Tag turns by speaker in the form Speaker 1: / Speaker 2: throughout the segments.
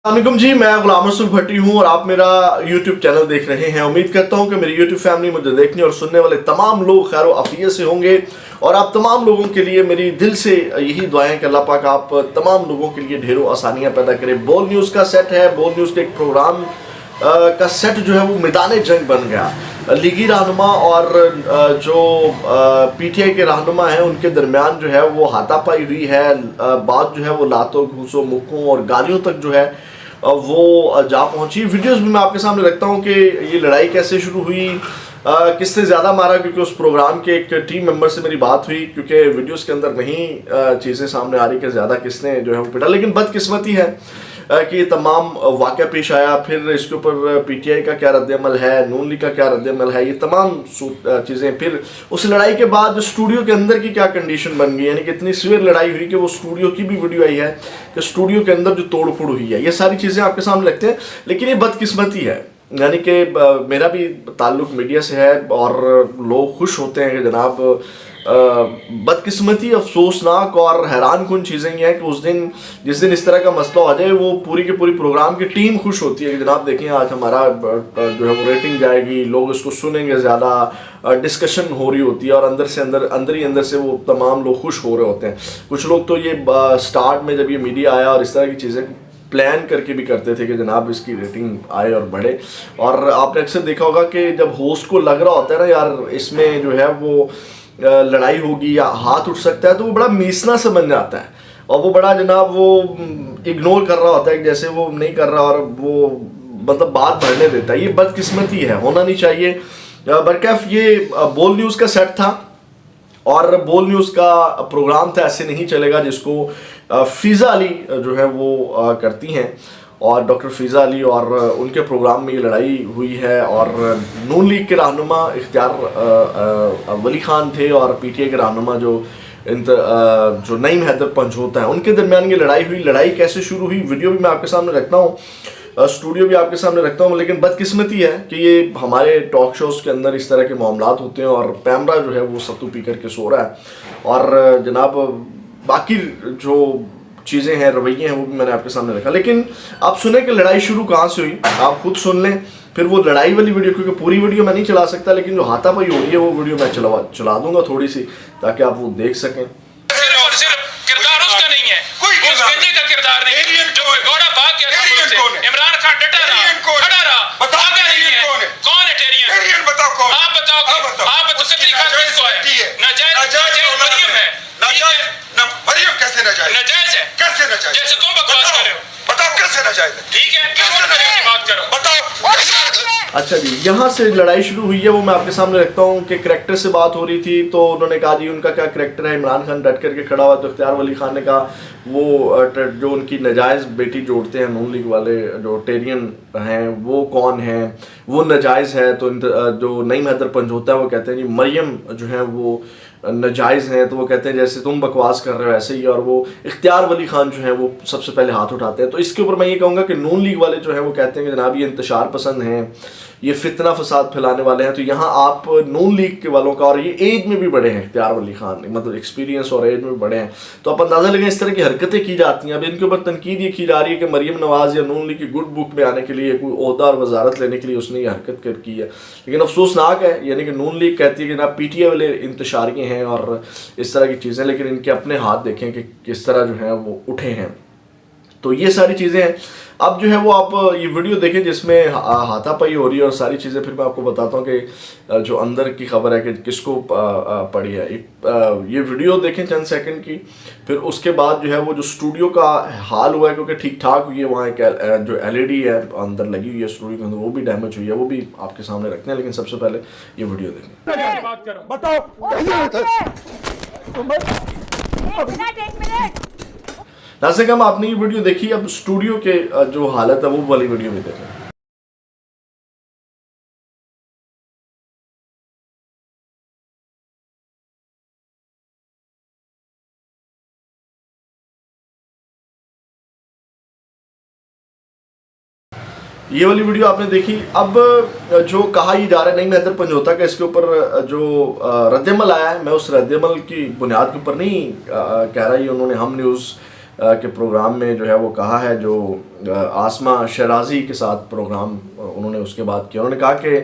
Speaker 1: वालेकुम जी, मैं गुलाम रसूल भट्टी हूँ और आप मेरा YouTube चैनल देख रहे हैं। उम्मीद करता हूँ कि मेरी YouTube फैमिली मुझे देखने और सुनने वाले तमाम लोग खैर आफियत से होंगे और आप तमाम लोगों के लिए मेरी दिल से यही दुआएं कि अल्लाह पाक आप तमाम लोगों के लिए ढेरों आसानियाँ पैदा करे। बोल न्यूज़ का सेट है, बोल न्यूज़ के एक प्रोग्राम का सेट जो है वो मैदान जंग बन गया। लीगी रहनुमा और जो PTI के रहनुमा हैं उनके दरमियान जो है वो हाथापाई हुई है। बात जो है वो लातों घूसों मुक्कों और गालियों तक जो है वो जा पहुंची। वीडियोस भी मैं आपके सामने रखता हूं कि ये लड़ाई कैसे शुरू हुई, किसने ज़्यादा मारा, क्योंकि उस प्रोग्राम के एक टीम मेंबर से मेरी बात हुई, क्योंकि वीडियोस के अंदर नहीं चीज़ें सामने आ रही कि ज़्यादा किसने जो है वो पिटा। लेकिन बदकिस्मती है कि ये तमाम वाक़या पेश आया। फिर इसके ऊपर PTI का क्या रद्द-ए-अमल है, नून लीग का क्या रद्द-ए-अमल है, ये तमाम चीज़ें। फिर उस लड़ाई के बाद स्टूडियो के अंदर की क्या कंडीशन बन गई, यानी कि इतनी सीवियर लड़ाई हुई कि वो स्टूडियो की भी वीडियो आई है कि स्टूडियो के अंदर जो तोड़ फोड़ हुई है। ये सारी चीज़ें आपके सामने रखते हैं। लेकिन ये बदकिस्मती है, यानी कि मेरा भी ताल्लुक़ मीडिया से है और लोग खुश होते हैं कि जनाब बदकिस्मती अफसोसनाक और हैरान कुन चीज़ें ये हैं कि उस दिन जिस दिन इस तरह का मसला आ जाए वो पूरी की पूरी प्रोग्राम की टीम खुश होती है कि जनाब देखें आज हमारा जो है वो रेटिंग जाएगी, लोग इसको सुनेंगे, ज़्यादा डिस्कशन हो रही होती है और अंदर से वो तमाम लोग खुश हो रहे होते हैं। कुछ लोग तो ये स्टार्ट में जब ये मीडिया आया और इस तरह की चीज़ें प्लान करके भी करते थे कि जनाब इसकी रेटिंग आए और बढ़े। और आपने अक्सर देखा होगा कि जब होस्ट को लग रहा होता है ना यार इसमें जो है वो लड़ाई होगी या हाथ उठ सकता है, तो वो बड़ा मीसना से बन जाता है और वो बड़ा जनाब वो इग्नोर कर रहा होता है जैसे वो नहीं कर रहा और वो मतलब बात बढ़ने देता है। ये बदकिस्मती है, होना नहीं चाहिए। बरकैफ ये बोल न्यूज़ का सेट था और बोल न्यूज़ का प्रोग्राम था, ऐसे नहीं चलेगा, जिसको फ़िज़ा अली जो है वो करती हैं और डॉक्टर फ़िज़ा अली और उनके प्रोग्राम में ये लड़ाई हुई है। और नून लीग के रहनुमा इख्तियार वली ख़ान थे और PTI के रहनुमा जो नईम हैदर पंजोता है, उनके दरमियान ये लड़ाई हुई। लड़ाई कैसे शुरू हुई वीडियो भी मैं आपके सामने रखता हूँ, स्टूडियो भी आपके सामने रखता हूँ। लेकिन बदकिस्मती है कि ये हमारे टॉक शोज़ के अंदर इस तरह के मामलात होते हैं और कैमरा जो है वो सत्तू पी करके सो रहा है और जनाब बाकी जो चीज़ें हैं, रवैये हैं, वो भी मैंने आपके सामने रखा। लेकिन आप सुने कि लड़ाई शुरू कहाँ से हुई, आप खुद सुन लें। फिर वो लड़ाई वाली वीडियो, क्योंकि पूरी वीडियो मैं नहीं चला सकता, लेकिन जो हाथापाई हो रही है वो वीडियो मैं चला दूंगा थोड़ी सी, ताकि आप वो देख सकें।
Speaker 2: किरदार उसका नहीं है, उस गंजे का किरदार नहीं है जो घोड़ा भाग गया। इमरान खान डटा रहा, खड़ा रहा, भागा नहीं है। कौन है टेरियन? बताओ कौन? आप बताओ, आप बताओ। कितनी खास किसको है? नाजायज मरियम है।
Speaker 3: मरियम कैसे नाजायज?
Speaker 2: नाजायज है।
Speaker 3: कैसे नाजायज?
Speaker 2: जैसे तुम बकवास कर रहे हो।
Speaker 3: बताओ कैसे नाजायज है?
Speaker 2: ठीक है, कैसे मरियम की बात करो,
Speaker 3: बताओ।
Speaker 1: अच्छा जी, यहाँ से लड़ाई शुरू हुई है, वो मैं आपके सामने रखता हूँ कि करैक्टर से बात हो रही थी तो उन्होंने कहा जी उनका क्या करैक्टर है। इमरान खान डट करके खड़ा हुआ, तो इख्तियार वली खान ने कहा वो जो उनकी नाजायज़ बेटी जोड़ते हैं नून लीग वाले जो टेरियन हैं वो कौन है, वो नाजायज़ है। तो जो नईम हैदर पंजोता है वो कहते हैं जी मरियम जो है वो नाजायज़ हैं। तो वो कहते हैं जैसे तुम बकवास कर रहे हो ऐसे ही, और वो इख्तियार वली खान जो है वो सबसे पहले हाथ उठाते हैं। तो इसके ऊपर मैं ये कहूँगा कि नून लीग वाले जो है वो कहते हैं कि जनाब ये इंतशार पसंद हैं, ये फितना फसाद फैलाने वाले हैं। तो यहाँ आप नून लीग के वालों का, और ये एज में भी बड़े हैं इख्तियार वली खान, मतलब एक्सपीरियंस और एज में भी बड़े हैं, तो आप अंदाज़ा लगाएं इस तरह की हरकतें की जाती हैं। अब इनके ऊपर तनकीद ये की जा रही है कि मरियम नवाज़ या नून लीग की गुड बुक में आने के लिए, कोई ओहदा और वजारत लेने के लिए उसने ये हरकत की है। लेकिन अफसोसनाक है, यानी कि नून लीग कहती है कि जनाब PTI वाले इंतशारी हैं और इस तरह की चीज़ें, लेकिन इनके अपने हाथ देखें कि किस तरह जो है वो उठे हैं। तो ये सारी चीज़ें हैं। अब जो है वो आप ये वीडियो देखें जिसमें हाथापाई हो रही है और सारी चीज़ें। फिर मैं आपको बताता हूँ कि जो अंदर की खबर है कि किसको पड़ी है। ये वीडियो देखें चंद सेकंड की, फिर उसके बाद जो है वो जो स्टूडियो का हाल हुआ है, क्योंकि ठीक ठाक हुई है, वहाँ एक जो LED है अंदर लगी हुई है स्टूडियो के अंदर, वो भी डैमेज हुई है, वो भी आपके सामने रखते हैं। लेकिन सबसे पहले ये वीडियो देखें। नाज़रीन हम आपने ये वीडियो देखी, अब स्टूडियो के जो हालत है वो वाली वीडियो भी देखें। ये वाली वीडियो आपने देखी। अब जो कहा ही जा रहा है नईम हैदर पंजोता का, इसके ऊपर जो रद्द-ए-अमल आया है, मैं उस रद्द-ए-अमल की बुनियाद के ऊपर नहीं कह रहा, ये उन्होंने हम न्यूज़ के प्रोग्राम में जो है वो कहा है, जो आसमा शराजी के साथ प्रोग्राम उन्होंने उसके बाद किया। उन्होंने कहा कि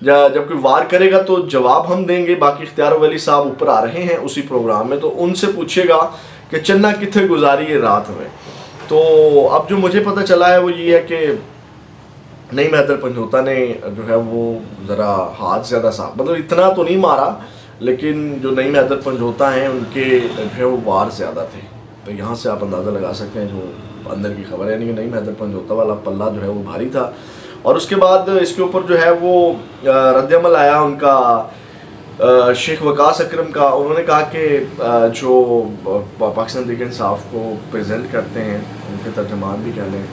Speaker 1: जब कोई वार करेगा तो जवाब हम देंगे, बाकी इख्तियार वली साहब ऊपर आ रहे हैं उसी प्रोग्राम में, तो उनसे पूछिएगा कि चन्ना कितने गुजारी है रात में। तो अब जो मुझे पता चला है वो ये है कि नईम हैदर पंजोता ने जो है वो ज़रा हाथ ज़्यादा साफ, मतलब इतना तो नहीं मारा, लेकिन जो नईम हैदर पंजोता हैं उनके जो है वो वार ज़्यादा थे। तो यहाँ से आप अंदाज़ा लगा सकते हैं जो अंदर की खबर है, यानी कि नईम हैदर पंजोता वाला पल्ला जो है वो भारी था। और उसके बाद इसके ऊपर जो है वो रद्दअमल आया उनका शेख वकास अकरम का। उन्होंने कहा कि जो पाकिस्तान तहरीक इंसाफ को प्रेजेंट करते हैं, उनके तर्जमान भी कह लें,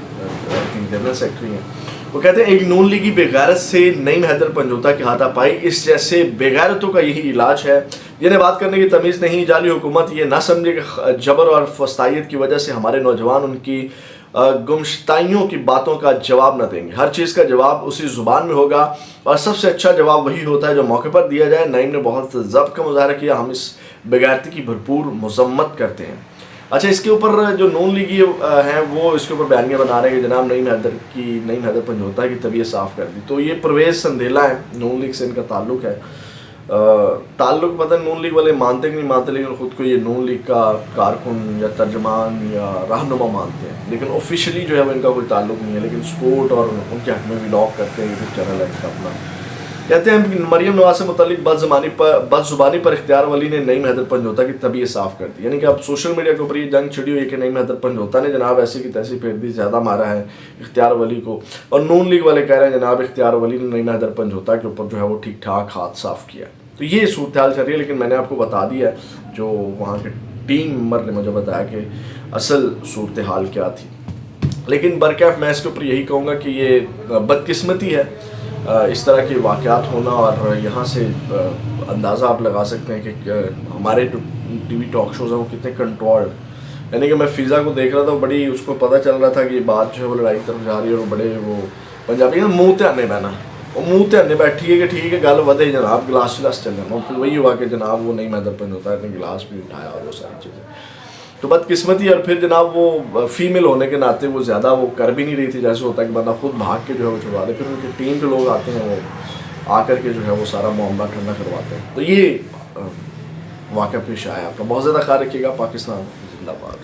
Speaker 1: जनरल सेक्रेटरी हैं, वो कहते हैं एक नून लीगी बेगैरत से नईम हैदर पंजोता की हाथापाई, इस जैसे बेगैरतों का यही इलाज है, जिन्हें बात करने की तमीज़ नहीं। जाली हुकूमत ये ना समझे कि जबर और फस्तायत की वजह से हमारे नौजवान उनकी गुमशताइयों की बातों का जवाब न देंगे। हर चीज़ का जवाब उसी ज़ुबान में होगा और सबसे अच्छा जवाब वही होता है जो मौके पर दिया जाए। नईम ने बहुत ज़ब्त का मुजाहरा किया, हम इस बेगैरती की भरपूर मजम्मत करते हैं। अच्छा, इसके ऊपर जो नून लीगी हैं वो इसके ऊपर बयानियाँ बना रहे हैं कि जनाब नईम हैदर पंजोता की तबीयत साफ़ कर दी। तो ये परवेज़ संदेला है, नून लीग से इनका ताल्लुक़ है। ताल्लुक़ पता नून लीग वाले मानते कि नहीं मानते, लेकिन ख़ुद को ये नून लीग का कारकुन या तर्जमान या रहनुमा मानते हैं, लेकिन ऑफिशियली जो है वो इनका कोई ताल्लुक़ नहीं है। लेकिन सपोर्ट और उनके हक़ में व्लॉग करते हैं, यूट्यूब चैनल है इनका अपना। कहते हैं मरियम नवाज से मुतालिक बदजुबानी पर इख्तियार वली ने नईम हैदर पंजोता की तबीयत साफ़ कर दी। यानी कि अब सोशल मीडिया के ऊपर ये जंग छिड़ी हुई है कि नईम हैदर पंजोता ने जनाब ऐसी की तैसी फेर दी, ज़्यादा मारा है इख्तियार वली को, और नून लीग वाले कह रहे हैं जनाब इख्तियार वली ने नईम हैदर पंजोता के ऊपर जो है वो ठीक ठाक हाथ साफ़ किया। तो ये सूरत हाल चल रही है, लेकिन मैंने आपको बता दिया जो वहाँ के टीम मेंबर ने मुझे बताया कि असल सूरत हाल क्या थी। लेकिन बरकैफ मैं इसके ऊपर यही कहूँगा कि ये बदकिस्मती है इस तरह के वाक़यात होना, और यहाँ से अंदाज़ा आप लगा सकते हैं कि हमारे जो टीवी टॉक शोज़ हैं वो कितने कंट्रोल्ड। यानी कि मैं फ़िज़ा को देख रहा था, बड़ी उसको पता चल रहा था कि बात जो है वो लड़ाई तरफ जा रही है, और बड़े वो पंजाबी मुँह ते आने बहना, वो मुँह ते आने बैठी है कि ठीक है गल वधे जनाब, गिलास चल रहा, फिर वही हुआ कि जनाब वो नईम हैदर पंजोता ने गिलास भी उठाया और वो सारी चीज़ें। तो बदकिस्मती, और फिर जनाब वो फीमेल होने के नाते वो ज़्यादा वो कर भी नहीं रही थी, जैसे होता है कि बंदा खुद भाग के जो है वो छुड़वा दे, फिर उनकी टीम के लोग आते हैं वो आकर के जो है वो सारा मामला ठंडा करवाते हैं। तो ये वाक़या पेश आया। आपका बहुत ज़्यादा ख्याल रखिएगा। पाकिस्तान जिंदाबाद।